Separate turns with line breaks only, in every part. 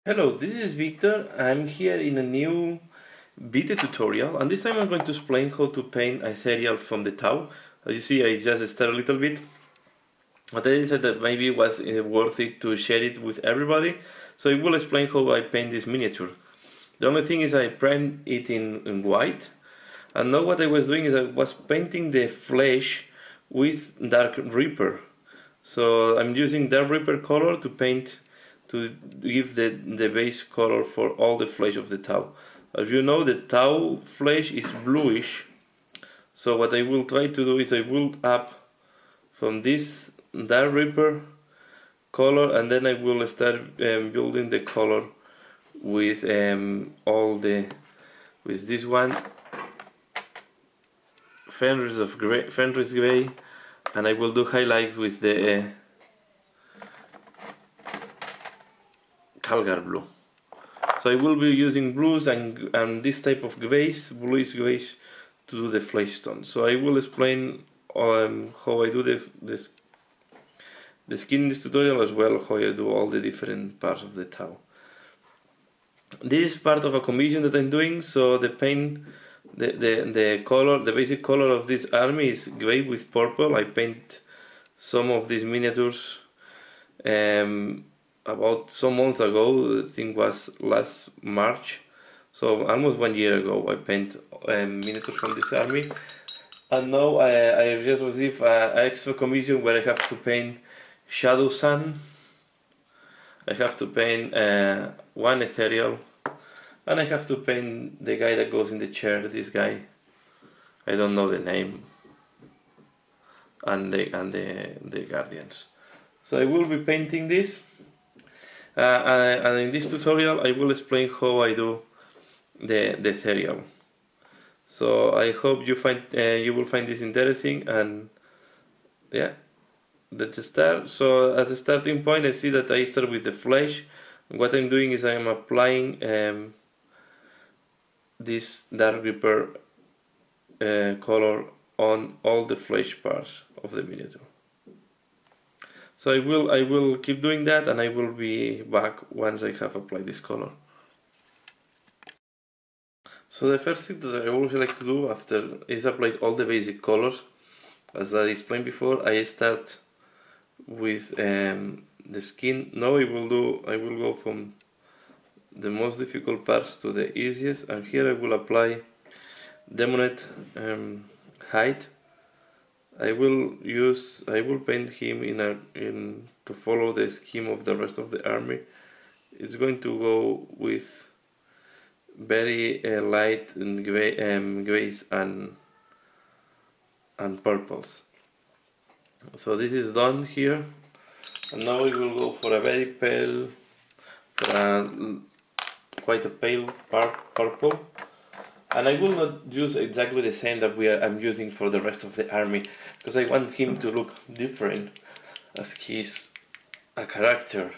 Hello, this is Victor. I'm here in a new video tutorial, and this time I'm going to explain how to paint ethereal from the Tau. As you see, I just started a little bit, but I decided that maybe it was worth it to share it with everybody, so I will explain how I paint this miniature. The only thing is I paint it in white, and now what I was doing is I was painting the flesh with Dark Reaper. So I'm using Dark Reaper color to paint, to give the base color for all the flesh of the Tau. As you know, the Tau flesh is bluish, so what I will try to do is I will up from this Dark Reaper color, and then I will start building the color with with this one, Fenris Gray, and I will do highlight with the Calgar blue. So I will be using blues and this type of grays, bluish grays, to do the flesh tone. So I will explain how I do the skin in this tutorial, as well how I do all the different parts of the Tau. This is part of a commission that I'm doing, so the paint, the color, the basic color of this army is gray with purple. I paint some of these miniatures about some months ago. I think was last March, so almost 1 year ago I paint miniatures from this army, and now I just received an extra commission where I have to paint Shadow Sun, I have to paint one ethereal, and I have to paint the guy that goes in the chair, this guy, I don't know the name, and the guardians. So I will be painting this. And in this tutorial I will explain how I do the ethereal. So I hope you will find this interesting, and yeah, let's start. So as a starting point, I see that I start with the flesh. What I'm doing is I am applying this Dark Reaper color on all the flesh parts of the miniature. So I will keep doing that, and I will be back once I have applied this color. So the first thing that I always like to do after is apply all the basic colors. As I explained before, I start with the skin. Now I will go from the most difficult parts to the easiest, and here I will apply Demonet Hide. I will paint him to follow the scheme of the rest of the army. It's going to go with very light and grays and purples. So this is done here, and now we will go for a very pale, quite a pale purple. And I will not use exactly the same that I'm using for the rest of the army, because I want him to look different, as he's a character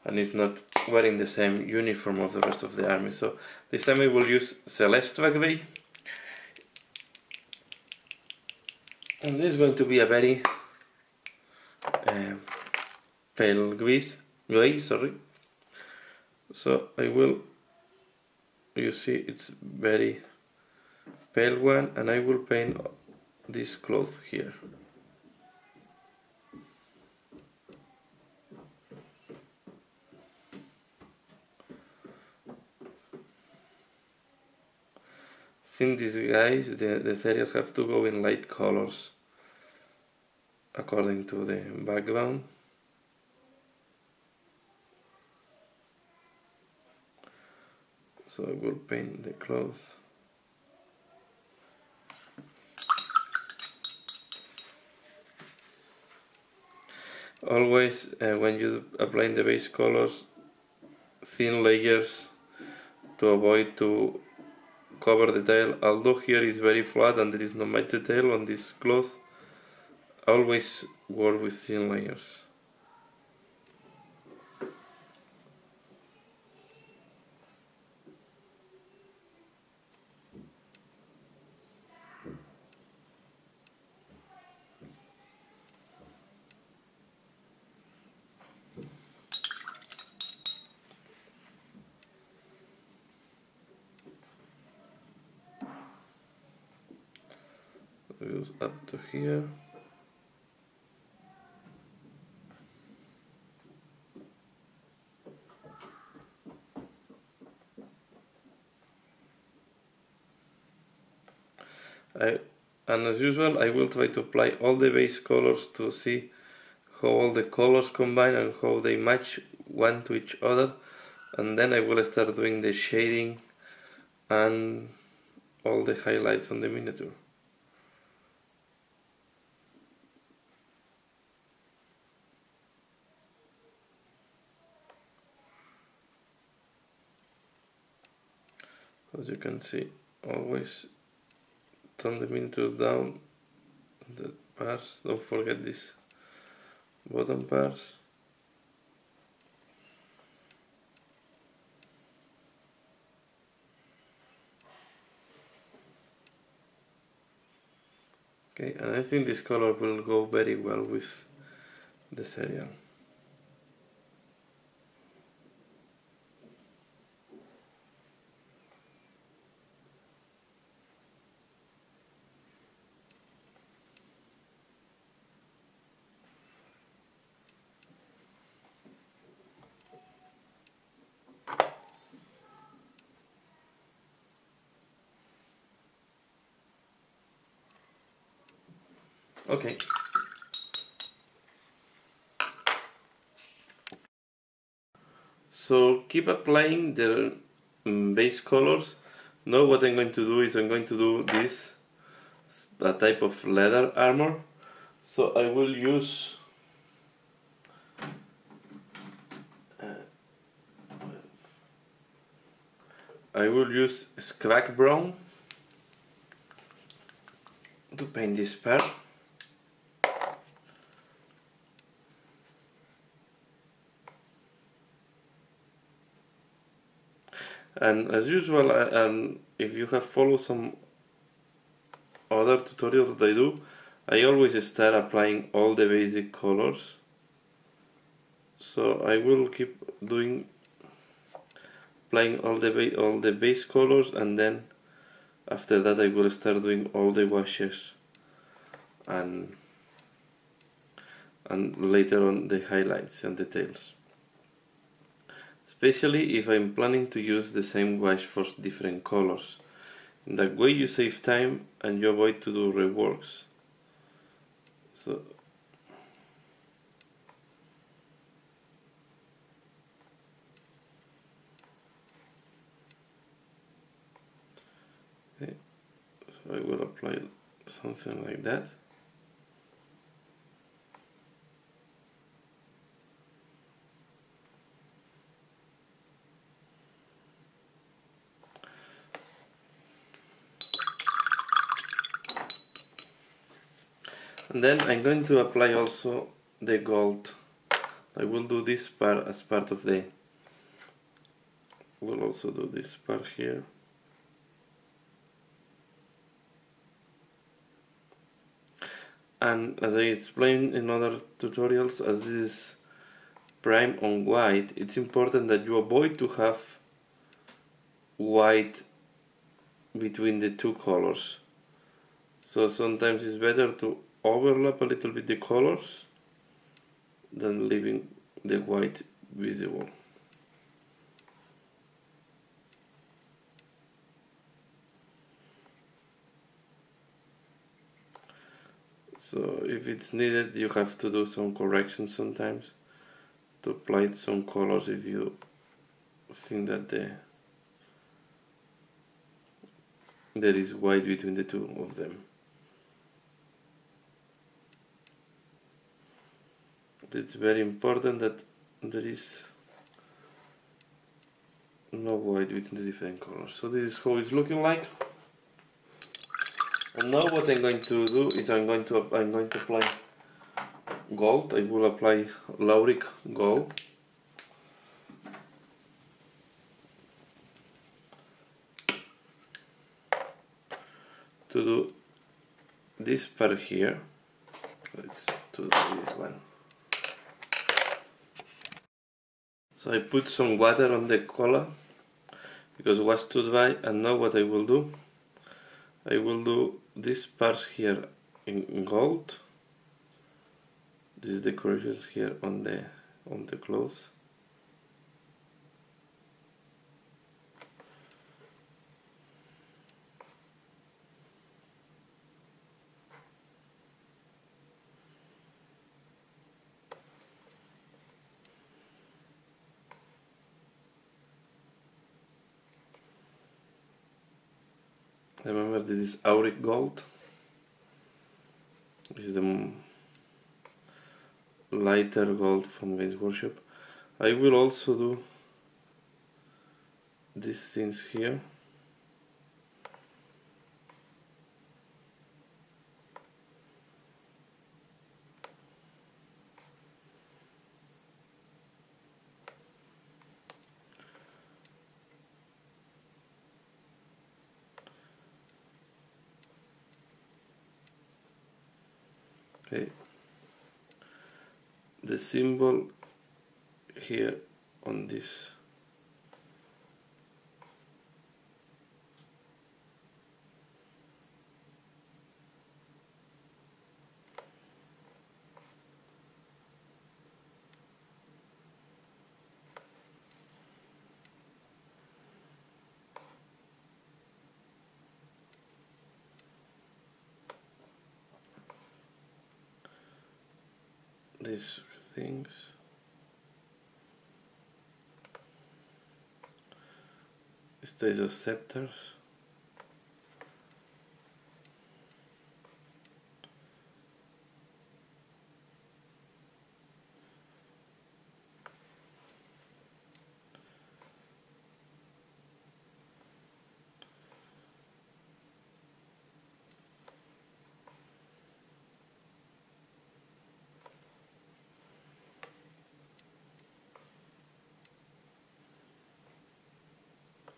and he's not wearing the same uniform of the rest of the army. So this time I will use Celestra Gray, and this is going to be a very pale gray, sorry. So I will, you see it's very pale one, and I will paint this cloth here. I think these guys, the ethereal, have to go in light colors according to the background. So I will paint the cloth. Always when you apply the base colors, thin layers to avoid to cover the tail. Although here is very flat and there is no much detail on this cloth, always work with thin layers. goes up to here. And as usual, I will try to apply all the base colors to see how all the colors combine and how they match one to each other, and then I will start doing the shading and all the highlights on the miniature. As you can see, always turn the miniature down, the parts, don't forget these bottom parts. Okay, and I think this color will go very well with the Ethereal. Okay. So keep applying the base colors. Now what I'm going to do is I'm going to do this, a type of leather armor. So I will use scrag brown to paint this part. And as usual, if you have followed some other tutorials that I do, I always start applying all the basic colors. So I will keep applying all the base colors, and then after that I will start doing all the washes and later on the highlights and details. Especially if I'm planning to use the same wash for different colors. In that way you save time and you avoid to do reworks. So okay, so I will apply something like that. And then I'm going to apply also the gold. I will do this part as part of the... We'll also do this part here. And as I explained in other tutorials, as this is prime on white, it's important that you avoid to have white between the two colors. So sometimes it's better to overlap a little bit the colors than leaving the white visible. So if it's needed, you have to do some corrections sometimes to apply some colors if you think that there is white between the two of them. It's very important that there is no white between the different colors. So this is how it's looking like. And now what I'm going to do is I'm going to apply gold. I will apply lauric gold. To do this part here. Let's do this one. So I put some water on the collar because it was too dry, and now what I will do these parts here in gold. This is decoration here on the clothes. Remember, this is auric gold. This is the lighter gold from Games Workshop. I will also do these things here. Okay, the symbol here on this these things. Stays of scepters.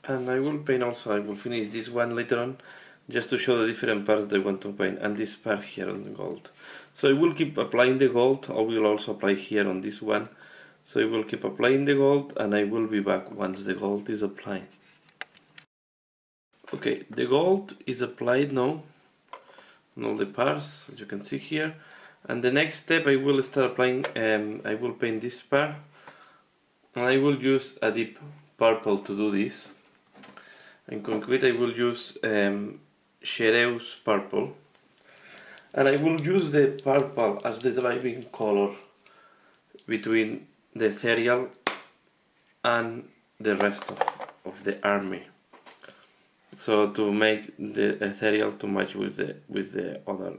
And I will paint also, I will finish this one later on, just to show the different parts that I want to paint, and this part here on the gold. So I will keep applying the gold. I will also apply here on this one. So I will keep applying the gold, and I will be back once the gold is applied. Okay, the gold is applied now on all the parts, as you can see here. And the next step, I will start applying, I will paint this part, and I will use a deep purple to do this. In concrete, I will use Chereus purple, and I will use the purple as the driving color between the ethereal and the rest of the army. So to make the ethereal to match with the other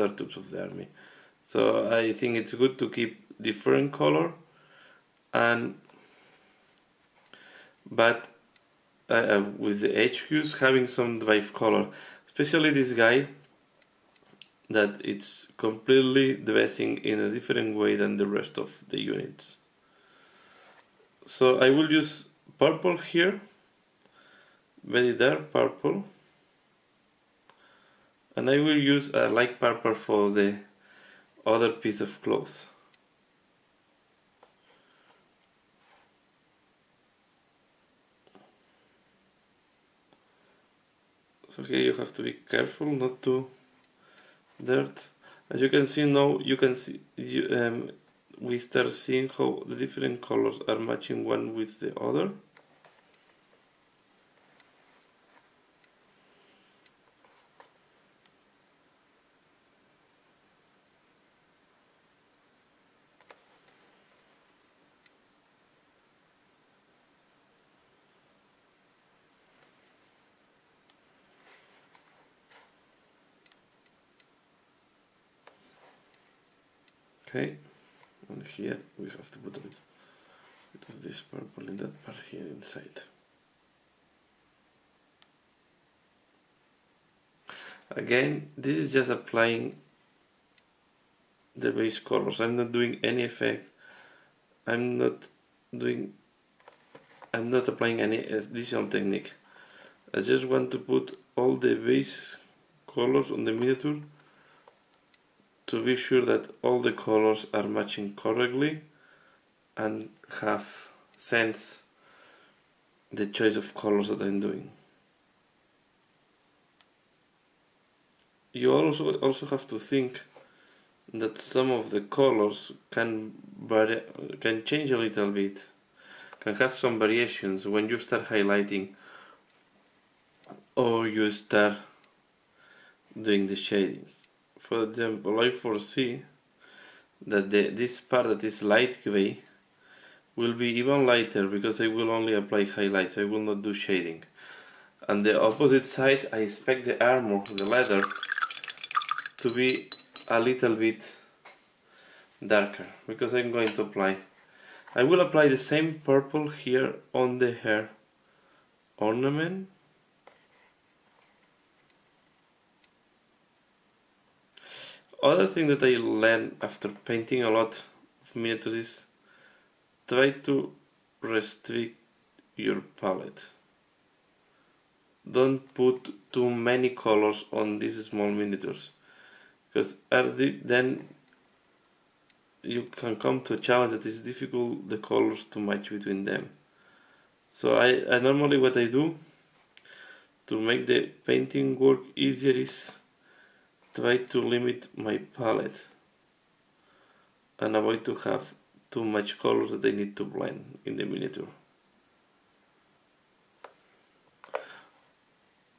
types of the army. So I think it's good to keep different color, but with the HQs having some drive color, especially this guy, that it's completely dressing in a different way than the rest of the units. So I will use purple here, very dark purple, and I will use a light purple for the other piece of cloth. So here you have to be careful not to dirt. As you can see now, we start seeing how the different colors are matching one with the other. Okay, and here we have to put a bit of this purple in that part here inside. Again, this is just applying the base colors. I'm not doing any effect. I'm not applying any additional technique. I just want to put all the base colors on the miniature to be sure that all the colors are matching correctly and have sense the choice of colors that I'm doing. you also have to think that some of the colors can change a little bit, can have some variations when you start highlighting or you start doing the shadings. For example, I foresee that this part that is light gray will be even lighter because I will only apply highlights, I will not do shading. And the opposite side, I expect the armor, the leather, to be a little bit darker because I'm going to apply. I will apply the same purple here on the hair ornament. Other thing that I learned after painting a lot of miniatures is try to restrict your palette. Don't put too many colors on these small miniatures, because then you can come to a challenge that is difficult the colors to match between them. So I normally what I do to make the painting work easier is try to limit my palette and avoid to have too much colors that I need to blend in the miniature.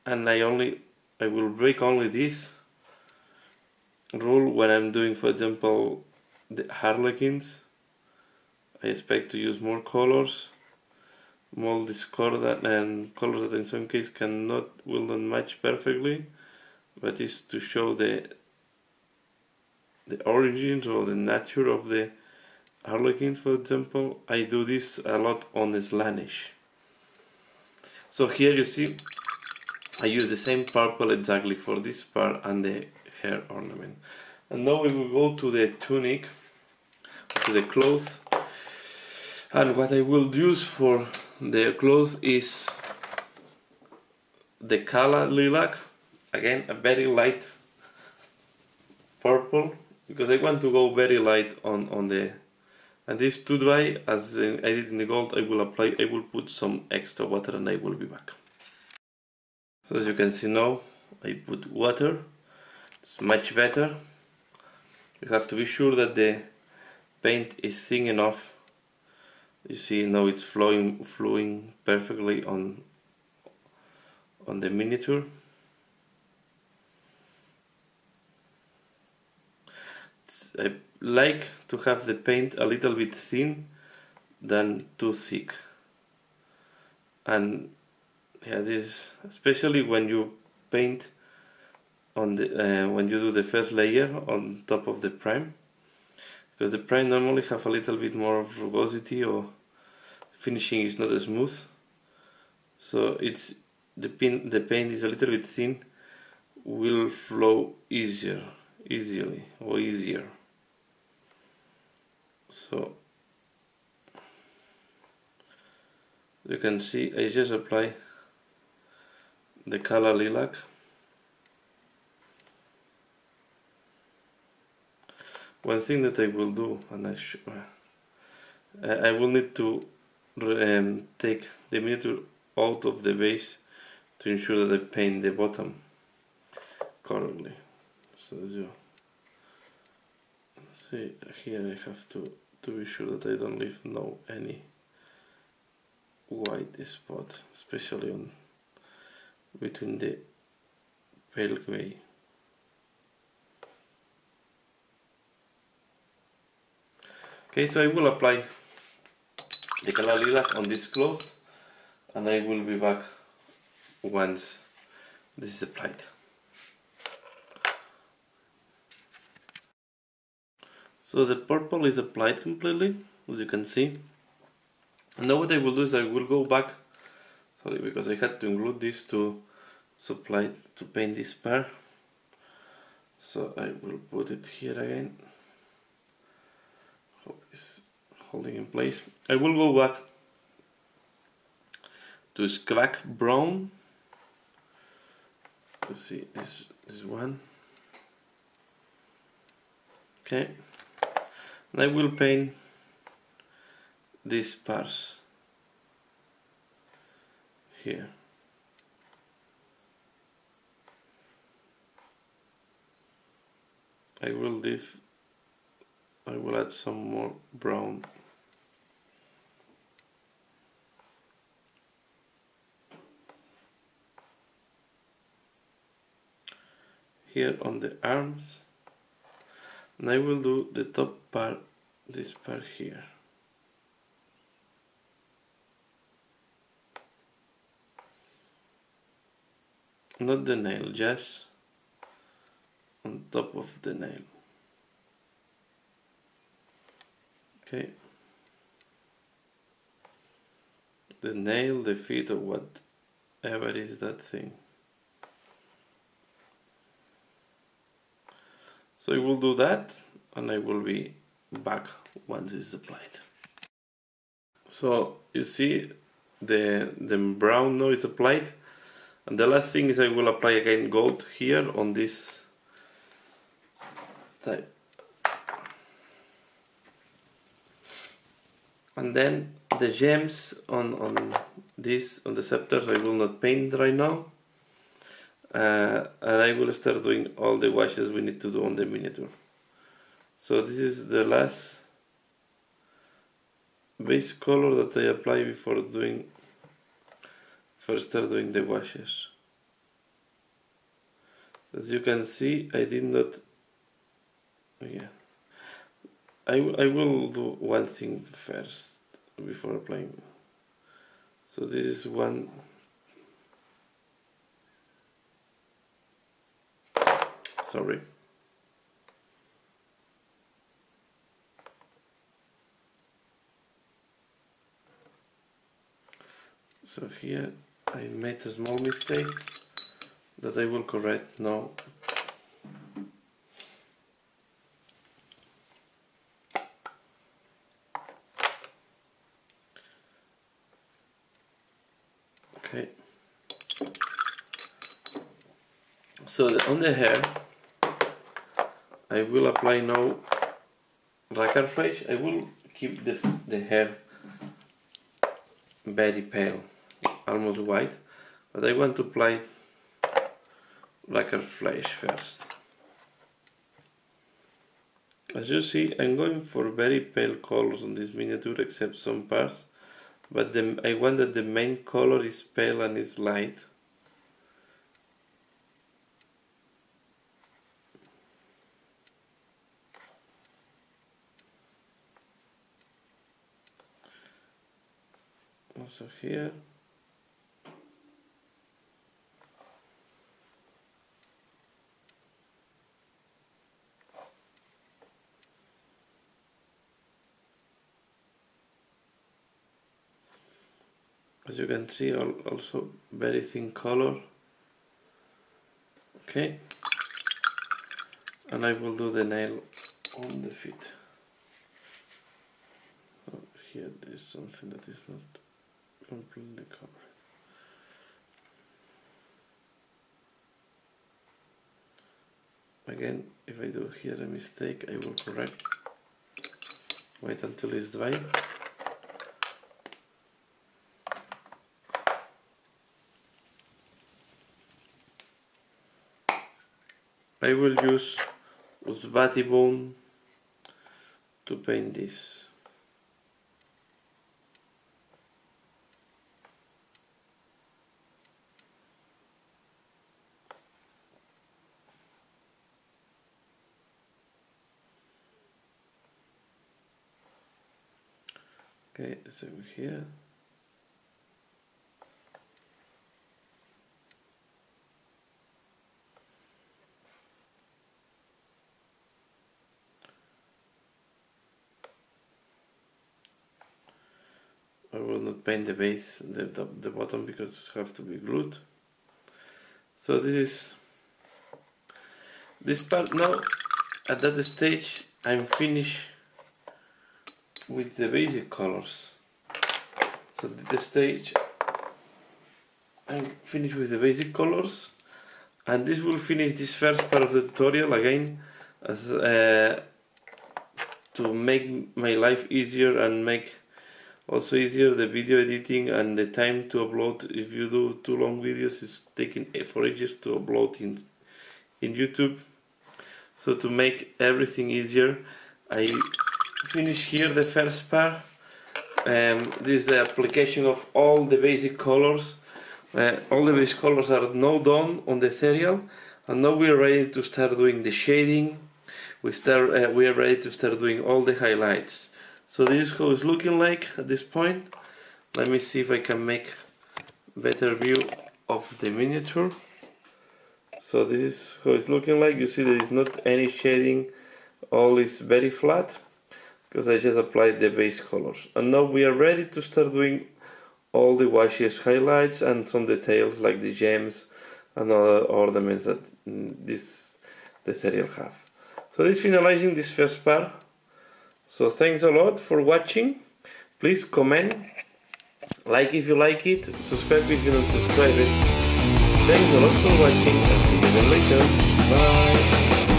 And I will break only this rule when I'm doing, for example, the harlequins. I expect to use more colors, more discordant, and colors that in some cases will not match perfectly, but is to show the origins or the nature of the harlequins. For example, I do this a lot on the Slaanesh. So here you see I use the same purple exactly for this part and the hair ornament. And now we will go to the tunic, to the clothes. And what I will use for the clothes is the Kala Lilac, again a very light purple, because I want to go very light on the, and this to dry, as I did in the gold, I will put some extra water and I will be back. So as you can see now, I put water, it's much better. You have to be sure that the paint is thin enough. You see now it's flowing perfectly on the miniature. I like to have the paint a little bit thin than too thick. And yeah, this especially when you paint on the when you do the first layer on top of the prime, because the prime normally have a little bit more of rugosity or finishing is not as smooth. So it's the paint is a little bit thin, will flow easier. So you can see I just apply the Kala Lilac. One thing that I will do, and I will need to take the miniature out of the base to ensure that I paint the bottom correctly. So as you see here, I have to be sure that I don't leave any white spot, especially on between the pale gray. Okay, so I will apply the Kala Lilac on this cloth and I will be back once this is applied. So the purple is applied completely, as you can see. And now what I will do is I will go back, sorry, because I had to include this to paint this part. So I will put it here again. Hope it's holding in place. I will go back to Skvak Brown. You see this one. Okay. And I will paint these parts here. I will add some more brown. Here on the arms, and I will do the top part, this part here. Not the nail, just on top of the nail. Okay. The nail, the feet, or whatever is that thing. So I will do that, and I will be back once it's applied. So you see the brown now is applied, and the last thing is I will apply again gold here on this type. And then the gems on the scepters I will not paint right now. And I will start doing all the washes we need to do on the miniature. So this is the last base color that I apply before start doing the washes. As you can see, I did not. Yeah, I will do one thing first before applying. So this is one. Sorry. So here I made a small mistake that I will correct now. Okay. So on the hair, I will apply now racquer flesh. I will keep the hair very pale, almost white, but I want to apply racquer flesh first. As you see, I'm going for very pale colors on this miniature, except some parts, but I want that the main color is pale and is light. Also here. As you can see, also very thin color. Okay. And I will do the nail on the feet. Oh, here there is something that is not completely covered. Again, if I do here a mistake, I will correct. Wait until it's dry. I will use Usbati bone to paint this. Okay, the same here. I will not paint the base, the bottom, because it have to be glued. So this part now. At that stage, I'm finished with the basic colors. So at this stage, I'm finished with the basic colors, and this will finish this first part of the tutorial again, as to make my life easier and make also easier the video editing and the time to upload. If you do too long videos, it's taking for ages to upload in YouTube. So to make everything easier, I finish here the first part. This is the application of all the basic colors. All the basic colors are now done on the ethereal, and now we are ready to start doing the shading. We are ready to start doing all the highlights. So this is how it's looking like at this point. Let me see if I can make better view of the miniature. So this is how it's looking like. You see there is not any shading, all is very flat, because I just applied the base colors. And now we are ready to start doing all the washes, highlights, and some details like the gems and other ornaments that the ethereal have. So this is finalizing this first part. So thanks a lot for watching. Please comment, like if you like it, subscribe if you don't subscribe it. Thanks a lot for watching, and see you again later. Bye!